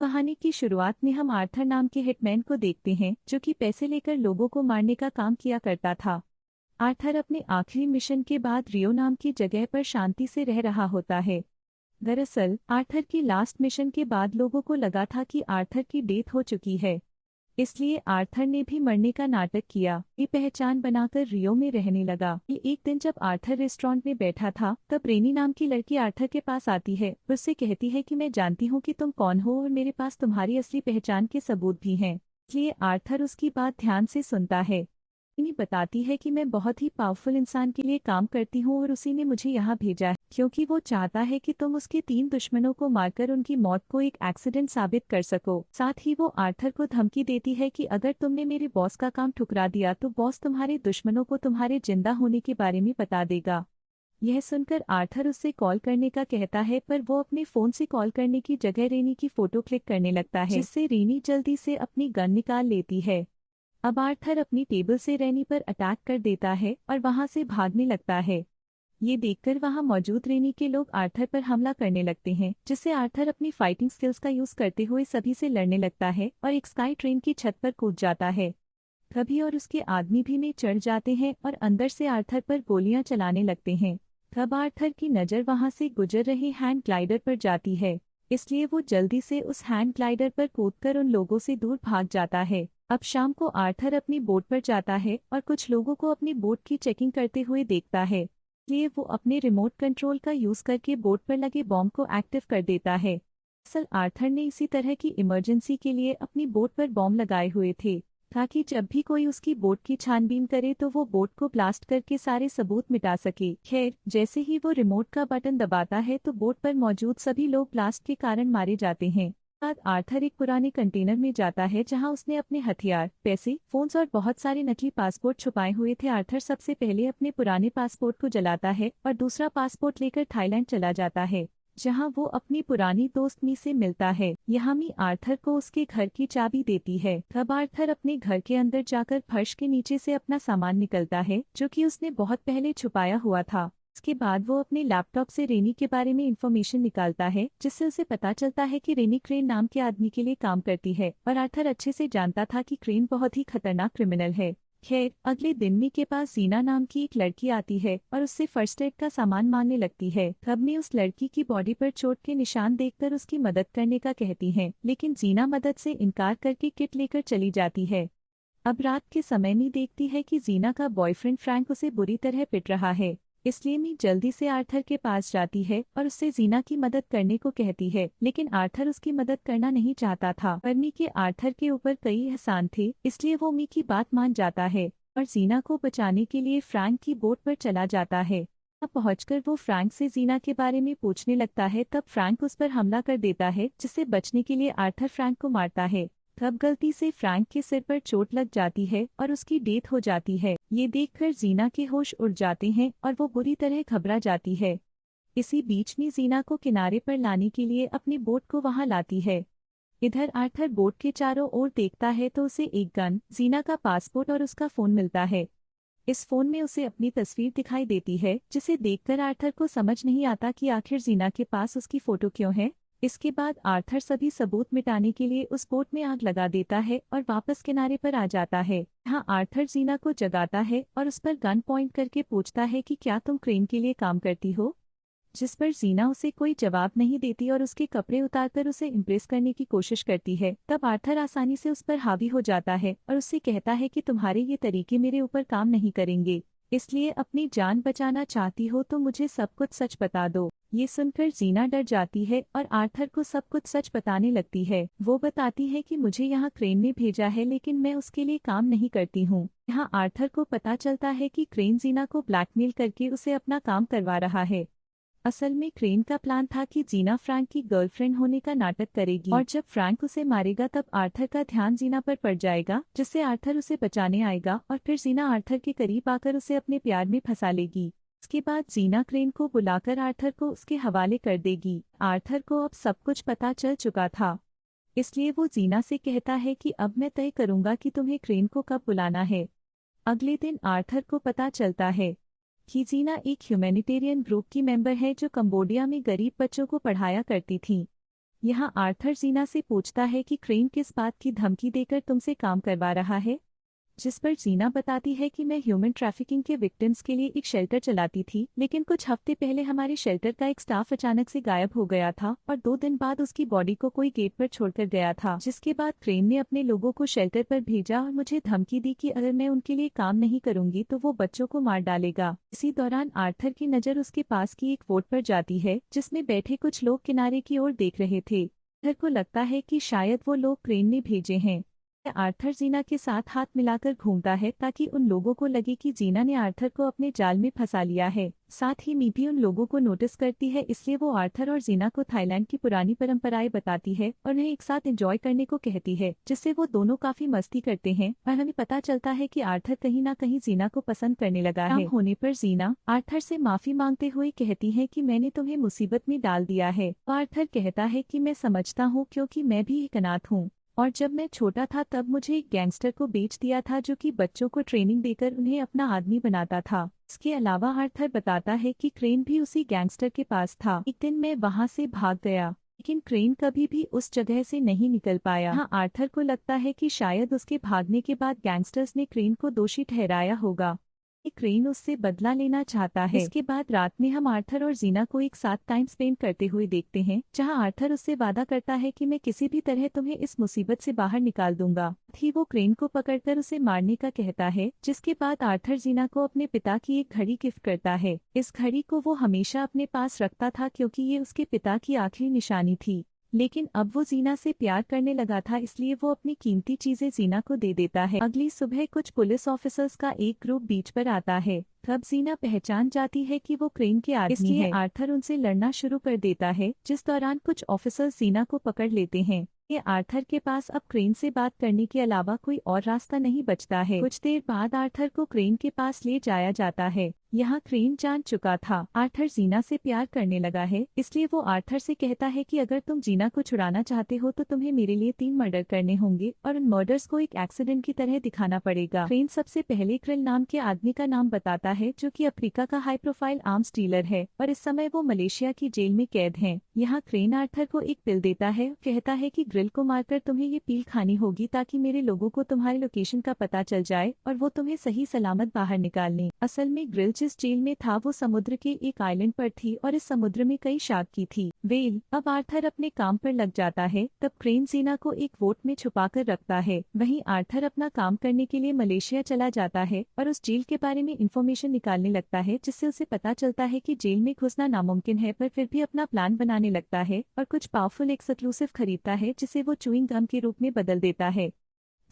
कहानी की शुरुआत में हम आर्थर नाम के हिटमैन को देखते हैं जो कि पैसे लेकर लोगों को मारने का काम किया करता था। आर्थर अपने आखिरी मिशन के बाद रियो नाम की जगह पर शांति से रह रहा होता है। दरअसल आर्थर की लास्ट मिशन के बाद लोगों को लगा था कि आर्थर की डेथ हो चुकी है, इसलिए आर्थर ने भी मरने का नाटक किया। ये पहचान बनाकर रियो में रहने लगा। एक दिन जब आर्थर रेस्टोरेंट में बैठा था तब रेनी नाम की लड़की आर्थर के पास आती है। उससे कहती है कि मैं जानती हूँ कि तुम कौन हो और मेरे पास तुम्हारी असली पहचान के सबूत भी हैं। इसलिए आर्थर उसकी बात ध्यान से सुनता है। रेनी बताती है कि मैं बहुत ही पावरफुल इंसान के लिए काम करती हूँ और उसी ने मुझे यहाँ भेजा है क्योंकि वो चाहता है कि तुम उसके 3 दुश्मनों को मारकर उनकी मौत को एक एक्सीडेंट साबित कर सको। साथ ही वो आर्थर को धमकी देती है कि अगर तुमने मेरे बॉस का काम ठुकरा दिया तो बॉस तुम्हारे दुश्मनों को तुम्हारे जिंदा होने के बारे में बता देगा। यह सुनकर आर्थर उससे कॉल करने का कहता है, पर वो अपने फोन से कॉल करने की जगह रेनी की फोटो क्लिक करने लगता है, जिससे रेनी जल्दी से अपनी गन निकाल लेती है। अब आर्थर अपनी टेबल से रेनी पर अटैक कर देता है और वहां से भागने लगता है। ये देखकर वहां मौजूद रेनी के लोग आर्थर पर हमला करने लगते हैं, जिससे आर्थर अपनी फाइटिंग स्किल्स का यूज करते हुए सभी से लड़ने लगता है और एक स्काई ट्रेन की छत पर कूद जाता है। कभी और उसके आदमी भी में चढ़ जाते हैं और अंदर से आर्थर पर गोलियां चलाने लगते हैं। तब आर्थर की नज़र वहां से गुजर रही हैंड ग्लाइडर पर जाती है, इसलिए वो जल्दी से उस हैंड ग्लाइडर पर कूदकर उन लोगों से दूर भाग जाता है। अब शाम को आर्थर अपनी बोट पर जाता है और कुछ लोगों को अपनी बोट की चेकिंग करते हुए देखता है, इसलिए वो अपने रिमोट कंट्रोल का यूज करके बोट पर लगे बॉम्ब को एक्टिव कर देता है। असल आर्थर ने इसी तरह की इमरजेंसी के लिए अपनी बोट पर बॉम्ब लगाए हुए थे, ताकि जब भी कोई उसकी बोट की छानबीन करे तो वो बोट को ब्लास्ट करके सारे सबूत मिटा सके। खैर, जैसे ही वो रिमोट का बटन दबाता है तो बोट पर मौजूद सभी लोग ब्लास्ट के कारण मारे जाते हैं। बाद आर्थर एक पुराने कंटेनर में जाता है जहां उसने अपने हथियार, पैसे, फोन्स और बहुत सारे नकली पासपोर्ट छुपाए हुए थे। आर्थर सबसे पहले अपने पुराने पासपोर्ट को जलाता है और दूसरा पासपोर्ट लेकर थाईलैंड चला जाता है, जहां वो अपनी पुरानी दोस्त मी से मिलता है। यहाँ मी आर्थर को उसके घर की चाबी देती है। तब आर्थर अपने घर के अंदर जाकर फर्श के नीचे से अपना सामान निकलता है जो कि उसने बहुत पहले छुपाया हुआ था। इसके बाद वो अपने लैपटॉप से रेनी के बारे में इंफॉर्मेशन निकालता है, जिससे उसे पता चलता है कि रेनी क्रेन नाम के आदमी के लिए काम करती है और आर्थर अच्छे से जानता था कि क्रेन बहुत ही खतरनाक क्रिमिनल है। खैर, अगले दिन मी के पास जीना नाम की एक लड़की आती है और उससे फर्स्ट एड का सामान मांगने लगती है। तब मी उस लड़की की बॉडी पर चोट के निशान देखकर उसकी मदद करने का कहती है, लेकिन जीना मदद से इनकार करके किट लेकर चली जाती है। अब रात के समय मी देखती है कि जीना का बॉयफ्रेंड फ्रैंक उसे बुरी तरह पिट रहा है, इसलिए मी जल्दी से आर्थर के पास जाती है और उससे जीना की मदद करने को कहती है, लेकिन आर्थर उसकी मदद करना नहीं चाहता था। पर मी के आर्थर के ऊपर कई एहसान थे, इसलिए वो मी की बात मान जाता है और जीना को बचाने के लिए फ्रैंक की बोट पर चला जाता है। अब पहुंचकर वो फ्रैंक से जीना के बारे में पूछने लगता है। तब फ्रैंक उस पर हमला कर देता है, जिससे बचने के लिए आर्थर फ्रैंक को मारता है। तब गलती से फ्रैंक के सिर पर चोट लग जाती है और उसकी डेथ हो जाती है। ये देखकर जीना के होश उड़ जाते हैं और वो बुरी तरह घबरा जाती है। इसी बीच में जीना को किनारे पर लाने के लिए अपनी बोट को वहां लाती है। इधर आर्थर बोट के चारों ओर देखता है तो उसे एक गन, जीना का पासपोर्ट और उसका फोन मिलता है। इस फोन में उसे अपनी तस्वीर दिखाई देती है, जिसे देखकर आर्थर को समझ नहीं आता कि आखिर जीना के पास उसकी फोटो क्यों है। इसके बाद आर्थर सभी सबूत मिटाने के लिए उस बोट में आग लगा देता है और वापस किनारे पर आ जाता है। यहाँ आर्थर जीना को जगाता है और उस पर गन पॉइंट करके पूछता है कि क्या तुम क्रेन के लिए काम करती हो, जिस पर जीना उसे कोई जवाब नहीं देती और उसके कपड़े उतारकर उसे इम्प्रेस करने की कोशिश करती है। तब आर्थर आसानी से उस पर हावी हो जाता है और उससे कहता है कि तुम्हारे ये तरीके मेरे ऊपर काम नहीं करेंगे, इसलिए अपनी जान बचाना चाहती हो तो मुझे सब कुछ सच बता दो। ये सुनकर जीना डर जाती है और आर्थर को सब कुछ सच बताने लगती है। वो बताती है कि मुझे यहाँ क्रेन ने भेजा है, लेकिन मैं उसके लिए काम नहीं करती हूँ। यहाँ आर्थर को पता चलता है कि क्रेन जीना को ब्लैकमेल करके उसे अपना काम करवा रहा है। असल में क्रेन का प्लान था कि जीना फ्रैंक की गर्लफ्रेंड होने का नाटक करेगी और जब फ्रैंक उसे मारेगा तब आर्थर का ध्यान जीना पर पड़ जाएगा, जिससे आर्थर उसे बचाने आएगा और फिर जीना आर्थर के करीब आकर उसे अपने प्यार में फंसा लेगी। इसके बाद जीना क्रेन को बुलाकर आर्थर को उसके हवाले कर देगी। आर्थर को अब सब कुछ पता चल चुका था, इसलिए वो जीना से कहता है कि अब मैं तय करूंगा कि तुम्हें क्रेन को कब बुलाना है। अगले दिन आर्थर को पता चलता है कि जीना एक ह्यूमैनिटेरियन ग्रुप की मेंबर है जो कंबोडिया में गरीब बच्चों को पढ़ाया करती थी। यहाँ आर्थर जीना से पूछता है कि क्रेन किस बात की धमकी देकर तुमसे काम करवा रहा है, जिस पर जीना बताती है कि मैं ह्यूमन ट्रैफिकिंग के विक्टिम्स के लिए एक शेल्टर चलाती थी, लेकिन कुछ हफ्ते पहले हमारे शेल्टर का एक स्टाफ अचानक से गायब हो गया था और 2 दिन बाद उसकी बॉडी को कोई गेट पर छोड़कर गया था, जिसके बाद क्रेन ने अपने लोगों को शेल्टर पर भेजा और मुझे धमकी दी कि अगर मैं उनके लिए काम नहीं करूंगी तो वो बच्चों को मार डालेगा। इसी दौरान आर्थर की नज़र उसके पास की एक बोट पर जाती है जिसमें बैठे कुछ लोग किनारे की ओर देख रहे थे। आर्थर को लगता है कि शायद वो लोग क्रेन ने भेजे हैं। आर्थर जीना के साथ हाथ मिलाकर घूमता है ताकि उन लोगों को लगे कि जीना ने आर्थर को अपने जाल में फंसा लिया है। साथ ही मी भी उन लोगों को नोटिस करती है, इसलिए वो आर्थर और जीना को थाईलैंड की पुरानी परंपराएं बताती है और उन्हें एक साथ एंजॉय करने को कहती है, जिससे वो दोनों काफी मस्ती करते हैं और हमें पता चलता है कि आर्थर कहीं ना कहीं जीना को पसंद करने लगा है। होने पर जीना आर्थर से माफी मांगते हुए कहती है कि मैंने तुम्हें मुसीबत में डाल दिया है। आर्थर कहता है कि मैं समझता हूँ, क्योंकि मैं भी एक अनाथ हूँ और जब मैं छोटा था तब मुझे एक गैंगस्टर को बेच दिया था जो कि बच्चों को ट्रेनिंग देकर उन्हें अपना आदमी बनाता था। इसके अलावा आर्थर बताता है कि क्रेन भी उसी गैंगस्टर के पास था। एक दिन मैं वहां से भाग गया, लेकिन क्रेन कभी भी उस जगह से नहीं निकल पाया। हाँ, आर्थर को लगता है कि शायद उसके भागने के बाद गैंगस्टर्स ने क्रेन को दोषी ठहराया होगा। क्रेन उससे बदला लेना चाहता है। इसके बाद रात में हम आर्थर और जीना को एक साथ टाइम स्पेंड करते हुए देखते हैं, जहां आर्थर उससे वादा करता है कि मैं किसी भी तरह तुम्हें इस मुसीबत से बाहर निकाल दूंगा। ही वो क्रेन को पकड़कर उसे मारने का कहता है, जिसके बाद आर्थर जीना को अपने पिता की एक घड़ी गिफ्ट करता है। इस घड़ी को वो हमेशा अपने पास रखता था क्योंकि ये उसके पिता की आखिरी निशानी थी, लेकिन अब वो जीना से प्यार करने लगा था, इसलिए वो अपनी कीमती चीजें जीना को दे देता है। अगली सुबह कुछ पुलिस ऑफिसर्स का एक ग्रुप बीच पर आता है। तब जीना पहचान जाती है कि वो क्रेन के आदमी है। इसलिए आर्थर उनसे लड़ना शुरू कर देता है, जिस दौरान कुछ ऑफिसर्स जीना को पकड़ लेते हैं। ये आर्थर के पास अब क्रेन से बात करने के अलावा कोई और रास्ता नहीं बचता है। कुछ देर बाद आर्थर को क्रेन के पास ले जाया जाता है। यहाँ क्रेन जान चुका था आर्थर जीना से प्यार करने लगा है, इसलिए वो आर्थर से कहता है कि अगर तुम जीना को छुड़ाना चाहते हो तो तुम्हें मेरे लिए 3 मर्डर करने होंगे और उन मर्डर्स को एक एक्सीडेंट की तरह दिखाना पड़ेगा। क्रेन सबसे पहले क्रिल नाम के आदमी का नाम बताता है, जो कि अफ्रीका का हाई प्रोफाइल आर्म्स डीलर है और इस समय वो मलेशिया की जेल में कैद है। यहाँ क्रेन आर्थर को एक पिल देता है, कहता है कि ग्रिल को मारकर तुम्हें ये पील खानी होगी ताकि मेरे लोगों को तुम्हारे लोकेशन का पता चल जाए और वो तुम्हें सही सलामत बाहर निकाल लें। असल में ग्रिल जिस जेल में था वो समुद्र के एक आइलैंड पर थी और इस समुद्र में कई शार्क की थी वेल। अब आर्थर अपने काम पर लग जाता है, तब क्रेन जीना को एक वोट में छुपाकर रखता है। वहीं आर्थर अपना काम करने के लिए मलेशिया चला जाता है और उस जेल के बारे में इंफॉर्मेशन निकालने लगता है, जिससे उसे पता चलता है कि जेल में घुसना नामुमकिन है, पर फिर भी अपना प्लान बनाने लगता है और कुछ पावरफुल एक्सक्लूसिव खरीदता है जिसे वो च्युइंग गम के रूप में बदल देता है।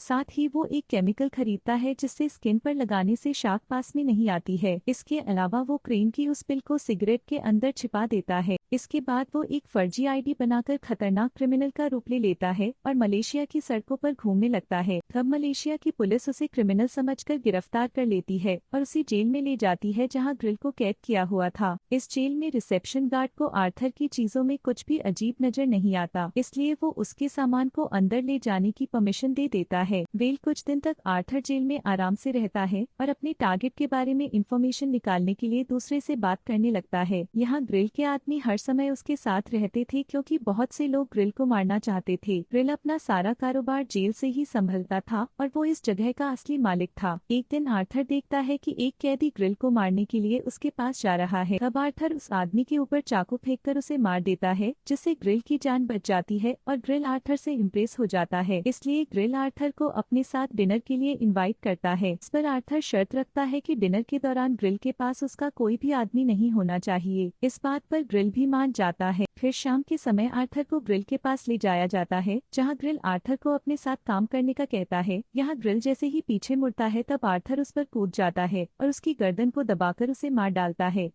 साथ ही वो एक केमिकल खरीदता है जिससे स्किन पर लगाने से शार्क पास में नहीं आती है। इसके अलावा वो क्रेन की उस पिल को सिगरेट के अंदर छिपा देता है। इसके बाद वो एक फर्जी आईडी बनाकर खतरनाक क्रिमिनल का रूप ले लेता है और मलेशिया की सड़कों पर घूमने लगता है। तब मलेशिया की पुलिस उसे क्रिमिनल समझकर गिरफ्तार कर लेती है और उसे जेल में ले जाती है जहां ग्रिल को कैद किया हुआ था। इस जेल में रिसेप्शन गार्ड को आर्थर की चीजों में कुछ भी अजीब नजर नहीं आता, इसलिए वो उसके सामान को अंदर ले जाने की परमिशन दे देता है। वेल कुछ दिन तक आर्थर जेल में आराम से रहता है और अपने टारगेट के बारे में इंफॉर्मेशन निकालने के लिए दूसरे से बात करने लगता है। यहाँ ग्रिल के आदमी हर समय उसके साथ रहते थे क्योंकि बहुत से लोग ग्रिल को मारना चाहते थे। ग्रिल अपना सारा कारोबार जेल से ही संभलता था और वो इस जगह का असली मालिक था। एक दिन आर्थर देखता है कि एक कैदी ग्रिल को मारने के लिए उसके पास जा रहा है। तब आर्थर उस आदमी के ऊपर चाकू फेंककर उसे मार देता है, जिससे ग्रिल की जान बच जाती है और ग्रिल आर्थर से इम्प्रेस हो जाता है। इसलिए ग्रिल आर्थर को अपने साथ डिनर के लिए इनवाइट करता है। इस पर आर्थर शर्त रखता है कि डिनर के दौरान ग्रिल के पास उसका कोई भी आदमी नहीं होना चाहिए। इस बात पर ग्रिल भी मान जाता है। फिर शाम के समय आर्थर को ग्रिल के पास ले जाया जाता है, जहां ग्रिल आर्थर को अपने साथ काम करने का कहता है। यहाँ ग्रिल जैसे ही पीछे मुड़ता है तब आर्थर उस पर कूद जाता है और उसकी गर्दन को दबाकर उसे मार डालता है।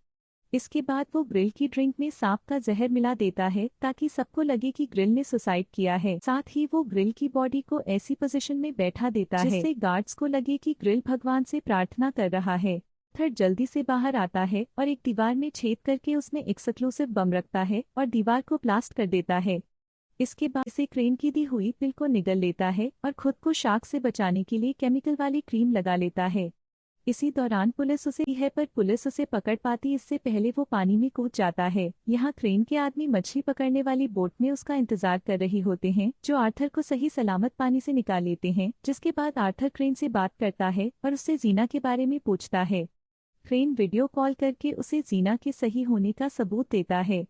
इसके बाद वो ग्रिल की ड्रिंक में सांप का जहर मिला देता है ताकि सबको लगे कि ग्रिल ने सुसाइड किया है। साथ ही वो ग्रिल की बॉडी को ऐसी पोजीशन में बैठा देता है जिससे गार्ड्स को लगे कि ग्रिल भगवान से प्रार्थना कर रहा है। आर्थर जल्दी से बाहर आता है और एक दीवार में छेद करके उसमें एक्सक्लूसिव बम रखता है और दीवार को ब्लास्ट कर देता है। इसके बाद इसे क्रेन की दी हुई पिल को निगल लेता है और खुद को शार्क से बचाने के लिए केमिकल वाली क्रीम लगा लेता है। इसी दौरान पुलिस उसे है पर पुलिस उसे पकड़ पाती इससे पहले वो पानी में कूद जाता है। यहाँ क्रेन के आदमी मछली पकड़ने वाली बोट में उसका इंतजार कर रही होते हैं, जो आर्थर को सही सलामत पानी से निकाल लेते हैं। जिसके बाद आर्थर क्रेन से बात करता है और उससे जीना के बारे में पूछता है। क्रेन वीडियो कॉल करके उसे जीना के सही होने का सबूत देता है।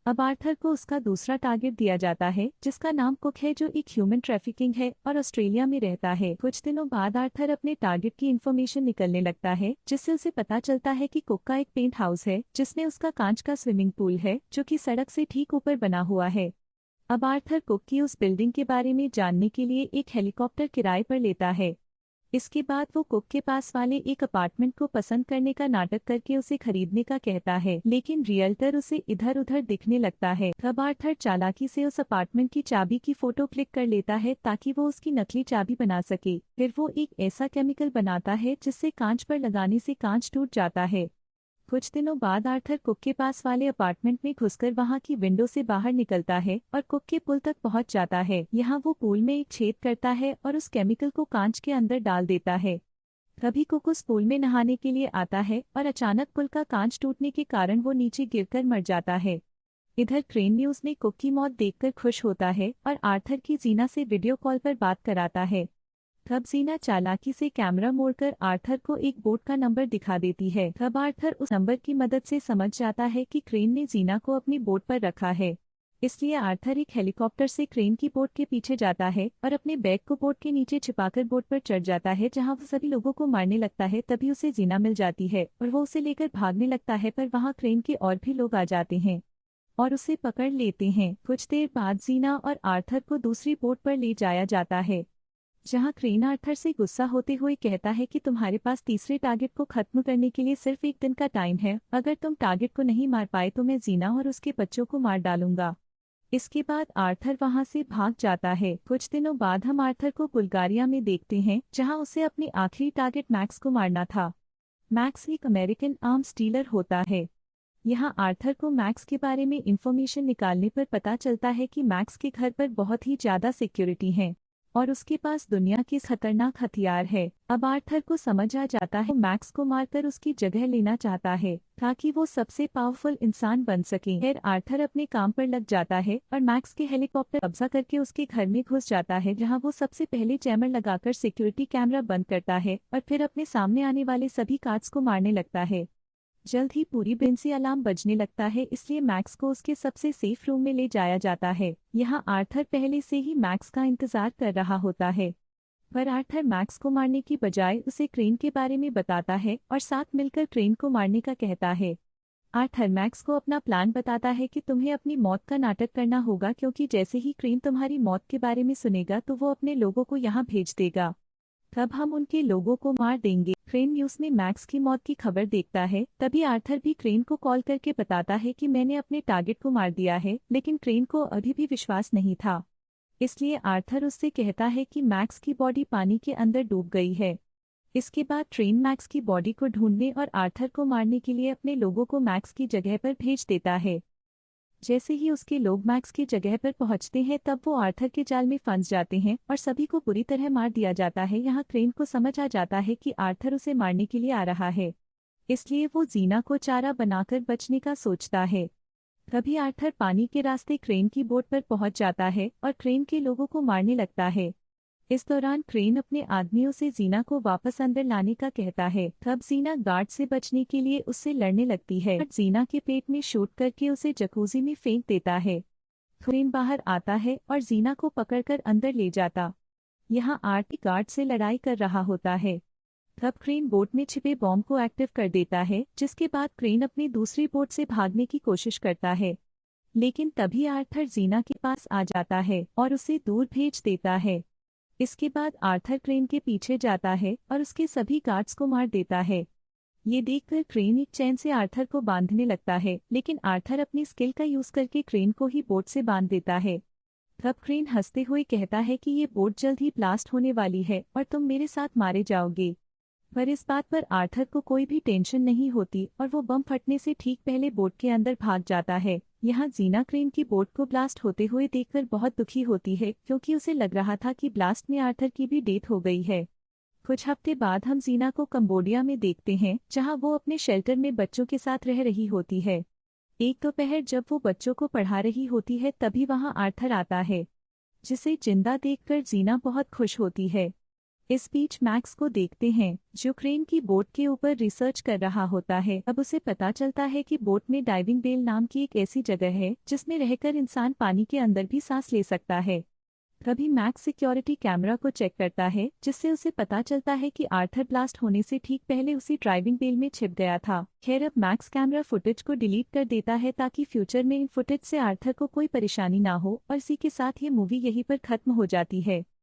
अब आर्थर को उसका दूसरा टारगेट दिया जाता है, जिसका नाम कुक है, जो एक ह्यूमन ट्रैफिकिंग है और ऑस्ट्रेलिया में रहता है। कुछ दिनों बाद आर्थर अपने टारगेट की इन्फॉर्मेशन निकलने लगता है, जिससे उसे पता चलता है कि कुक का एक पेंट हाउस है, जिसमें उसका कांच का स्विमिंग पूल है, जो कि सड़क से ठीक ऊपर बना हुआ है। अब आर्थर कुक की उस बिल्डिंग के बारे में जानने के लिए एक हेलीकॉप्टर किराए पर लेता है। इसके बाद वो कुक के पास वाले एक अपार्टमेंट को पसंद करने का नाटक करके उसे खरीदने का कहता है, लेकिन रियल्टर उसे इधर उधर दिखने लगता है। तब आर्थर चालाकी से उस अपार्टमेंट की चाबी की फोटो क्लिक कर लेता है ताकि वो उसकी नकली चाबी बना सके। फिर वो एक ऐसा केमिकल बनाता है जिससे कांच पर लगाने से कांच टूट जाता है। कुछ दिनों बाद आर्थर कुक के पास वाले अपार्टमेंट में घुसकर वहां की विंडो से बाहर निकलता है और कुक के पुल तक पहुंच जाता है। यहाँ वो पुल में एक छेद करता है और उस केमिकल को कांच के अंदर डाल देता है। तभी कुक उस पुल में नहाने के लिए आता है और अचानक पुल का कांच टूटने के कारण वो नीचे गिरकर मर जाता है। इधर क्रेन न्यूज में कुक की मौत देखकर खुश होता है और आर्थर की जीना से वीडियो कॉल पर बात कराता है। तब जीना चालाकी से कैमरा मोड़कर आर्थर को एक बोट का नंबर दिखा देती है। तब आर्थर उस नंबर की मदद से समझ जाता है कि क्रेन ने जीना को अपनी बोट पर रखा है। इसलिए आर्थर एक हेलीकॉप्टर से क्रेन की बोट के पीछे जाता है और अपने बैग को बोट के नीचे छिपाकर बोट पर चढ़ जाता है, जहां वो सभी लोगों को मारने लगता है। तभी उसे जीना मिल जाती है और वो उसे लेकर भागने लगता है, पर वहां क्रेन के और भी लोग आ जाते हैं और उसे पकड़ लेते हैं। कुछ देर बाद जीना और आर्थर को दूसरी बोट पर ले जाया जाता है, जहां क्रेन आर्थर से गुस्सा होते हुए कहता है कि तुम्हारे पास तीसरे टारगेट को खत्म करने के लिए सिर्फ एक दिन का टाइम है। अगर तुम टारगेट को नहीं मार पाए तो मैं जीना और उसके बच्चों को मार डालूंगा। इसके बाद आर्थर वहां से भाग जाता है। कुछ दिनों बाद हम आर्थर को बुल्गारिया में देखते हैं, जहां उसे अपनी आखिरी टारगेट मैक्स को मारना था। मैक्स एक अमेरिकन आर्म्स डीलर होता है। यहाँ आर्थर को मैक्स के बारे में इंफॉर्मेशन निकालने पर पता चलता है कि मैक्स के घर पर बहुत ही ज्यादा सिक्योरिटी है और उसके पास दुनिया के खतरनाक हथियार है। अब आर्थर को समझ आ जाता है मैक्स को मारकर उसकी जगह लेना चाहता है ताकि वो सबसे पावरफुल इंसान बन सके। फिर आर्थर अपने काम पर लग जाता है और मैक्स के हेलीकॉप्टर कब्जा करके उसके घर में घुस जाता है, जहां वो सबसे पहले जैमर लगाकर सिक्योरिटी कैमरा बंद करता है और फिर अपने सामने आने वाले सभी गार्ड्स को मारने लगता है। जल्द ही पूरी बिल्डिंग से अलार्म बजने लगता है, इसलिए मैक्स को उसके सबसे सेफ रूम में ले जाया जाता है। यहाँ आर्थर पहले से ही मैक्स का इंतजार कर रहा होता है, पर आर्थर मैक्स को मारने की बजाय उसे क्रेन के बारे में बताता है और साथ मिलकर क्रेन को मारने का कहता है। आर्थर मैक्स को अपना प्लान बताता है कि तुम्हें अपनी मौत का नाटक करना होगा, क्योंकि जैसे ही क्रेन तुम्हारी मौत के बारे में सुनेगा तो वो अपने लोगों को यहाँ भेज देगा। तब हम उनके लोगों को मार देंगे। क्रेन न्यूज में मैक्स की मौत की खबर देखता है। तभी आर्थर भी क्रेन को कॉल करके बताता है कि मैंने अपने टारगेट को मार दिया है, लेकिन क्रेन को अभी भी विश्वास नहीं था। इसलिए आर्थर उससे कहता है कि मैक्स की बॉडी पानी के अंदर डूब गई है। इसके बाद ट्रेन मैक्स की बॉडी को ढूंढने और आर्थर को मारने के लिए अपने लोगों को मैक्स की जगह पर भेज देता है। जैसे ही उसके लोग मैक्स की जगह पर पहुंचते हैं, तब वो आर्थर के जाल में फंस जाते हैं और सभी को बुरी तरह मार दिया जाता है। यहाँ क्रेन को समझ आ जाता है कि आर्थर उसे मारने के लिए आ रहा है, इसलिए वो जीना को चारा बनाकर बचने का सोचता है। तभी आर्थर पानी के रास्ते क्रेन की बोट पर पहुंच जाता है और क्रेन के लोगों को मारने लगता है। इस दौरान क्रेन अपने आदमियों से जीना को वापस अंदर लाने का कहता है। तब जीना गार्ड से बचने के लिए उससे लड़ने लगती है, बट जीना के पेट में शूट करके उसे जकूजी में फेंक देता है। क्रेन बाहर आता है और जीना को पकड़कर अंदर ले जाता। यहाँ आर्टी गार्ड से लड़ाई कर रहा होता है। तब क्रेन बोट में छिपे बॉम्ब को एक्टिव कर देता है, जिसके बाद क्रेन अपनी दूसरी बोट से भागने की कोशिश करता है, लेकिन तभी आर्थर जीना के पास आ जाता है और उसे दूर भेज देता है। इसके बाद आर्थर क्रेन के पीछे जाता है और उसके सभी गार्ड्स को मार देता है। ये देखकर क्रेन एक चैन से आर्थर को बांधने लगता है, लेकिन आर्थर अपनी स्किल का यूज करके क्रेन को ही बोट से बांध देता है। तब क्रेन हंसते हुए कहता है कि ये बोट जल्द ही ब्लास्ट होने वाली है और तुम मेरे साथ मारे जाओगे। पर इस बात पर आर्थर को कोई भी टेंशन नहीं होती और वो बम फटने से ठीक पहले बोट के अंदर भाग जाता है। यहाँ जीना क्रेन की बोट को ब्लास्ट होते हुए देखकर बहुत दुखी होती है, क्योंकि उसे लग रहा था कि ब्लास्ट में आर्थर की भी डेथ हो गई है। कुछ हफ्ते बाद हम जीना को कंबोडिया में देखते हैं, जहां वो अपने शेल्टर में बच्चों के साथ रह रही होती है। एक दोपहर जब वो बच्चों को पढ़ा रही होती है तभी वहां आर्थर आता है, जिसे जिंदा देखकर जीना बहुत खुश होती है। इस बीच मैक्स को देखते हैं, जो क्रेन की बोट के ऊपर रिसर्च कर रहा होता है। अब उसे पता चलता है कि बोट में डाइविंग बेल नाम की एक ऐसी जगह है जिसमें रहकर इंसान पानी के अंदर भी सांस ले सकता है। तभी मैक्स सिक्योरिटी कैमरा को चेक करता है, जिससे उसे पता चलता है कि आर्थर ब्लास्ट होने से ठीक पहले उसी ड्राइविंग बेल में छिप गया था। खैर, अब मैक्स कैमरा फुटेज को डिलीट कर देता है ताकि फ्यूचर में इन फुटेज से आर्थर को कोई परेशानी ना हो, और इसी के साथ ये मूवी यहीं पर खत्म हो जाती है।